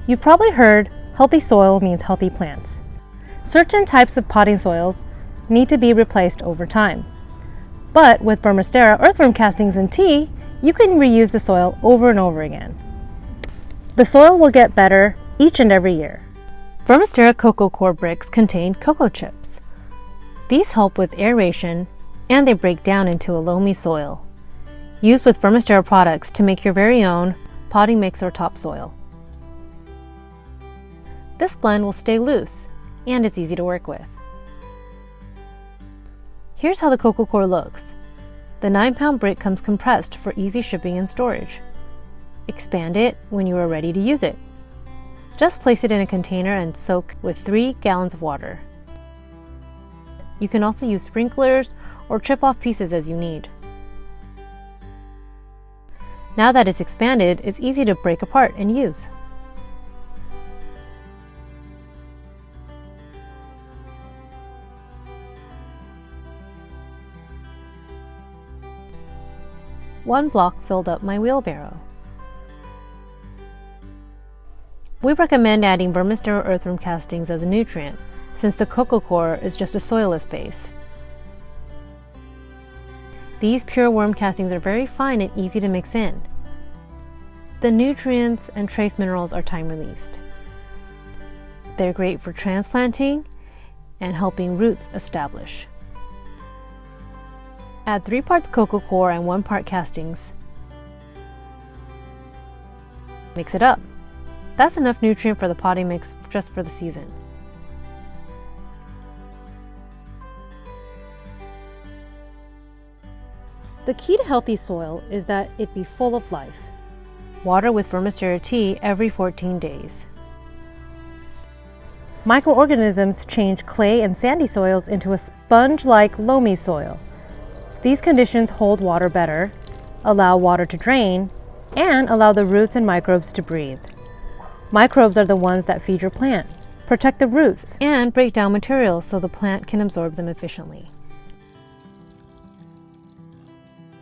You've probably heard healthy soil means healthy plants. Certain types of potting soils need to be replaced over time. But with VermisTerra Earthworm castings and tea, you can reuse the soil over and over again. The soil will get better each and every year. VermisTerra Coco Coir bricks contain cocoa chips. These help with aeration and they break down into a loamy soil. Use with VermisTerra products to make your very own potting mix or topsoil. This blend will stay loose and it's easy to work with. Here's how the Coco Coir looks. The 9-pound brick comes compressed for easy shipping and storage. Expand it when you are ready to use it. Just place it in a container and soak with 3 gallons of water. You can also use sprinklers or chip off pieces as you need. Now that it's expanded, it's easy to break apart and use. One block filled up my wheelbarrow. We recommend adding VermisTerra Earthworm castings as a nutrient, since the Coco Coir is just a soilless base. These pure worm castings are very fine and easy to mix in. The nutrients and trace minerals are time-released. They're great for transplanting and helping roots establish. Add 3 parts Coco Coir and 1 part castings. Mix it up. That's enough nutrient for the potting mix just for the season. The key to healthy soil is that it be full of life. Water with VermisTerra tea every 14 days. Microorganisms change clay and sandy soils into a sponge-like loamy soil. These conditions hold water better, allow water to drain, and allow the roots and microbes to breathe. Microbes are the ones that feed your plant, protect the roots, and break down materials so the plant can absorb them efficiently.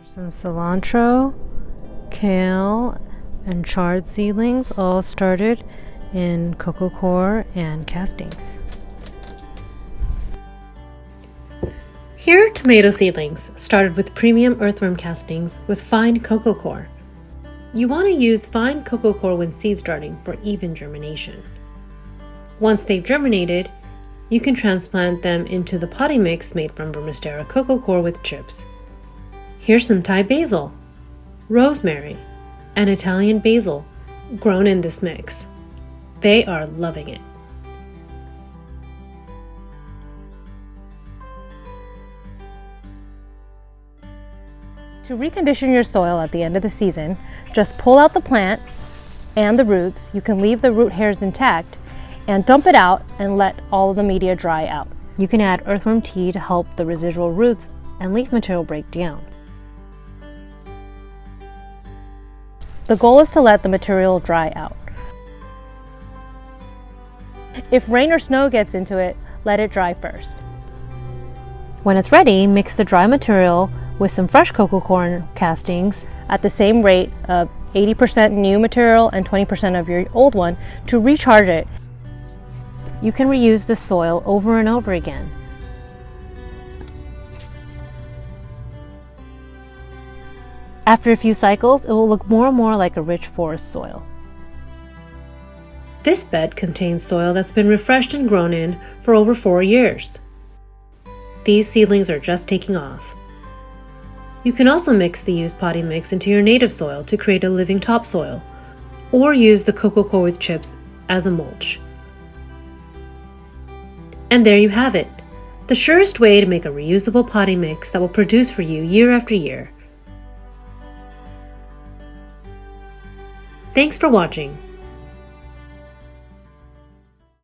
Some cilantro, kale, and chard seedlings all started in Coco Coir and castings. Here are tomato seedlings, started with premium earthworm castings with fine Coco Coir. You want to use fine Coco Coir when seed starting for even germination. Once they've germinated, you can transplant them into the potting mix made from VermisTerra Coco Coir with chips. Here's some Thai basil, rosemary, and Italian basil grown in this mix. They are loving it. To recondition your soil at the end of the season, just pull out the plant and the roots. You can leave the root hairs intact and dump it out and let all of the media dry out. You can add earthworm tea to help the residual roots and leaf material break down. The goal is to let the material dry out. If rain or snow gets into it, let it dry first. When it's ready, mix the dry material with some fresh Coco Coir castings at the same rate of 80% new material and 20% of your old one to recharge it. You can reuse the soil over and over again. After a few cycles, it will look more and more like a rich forest soil. This bed contains soil that's been refreshed and grown in for over 4 years. These seedlings are just taking off. You can also mix the used potting mix into your native soil to create a living topsoil, or use the Coco Coir with chips as a mulch. And there you have it, the surest way to make a reusable potting mix that will produce for you year after year. Thanks for watching.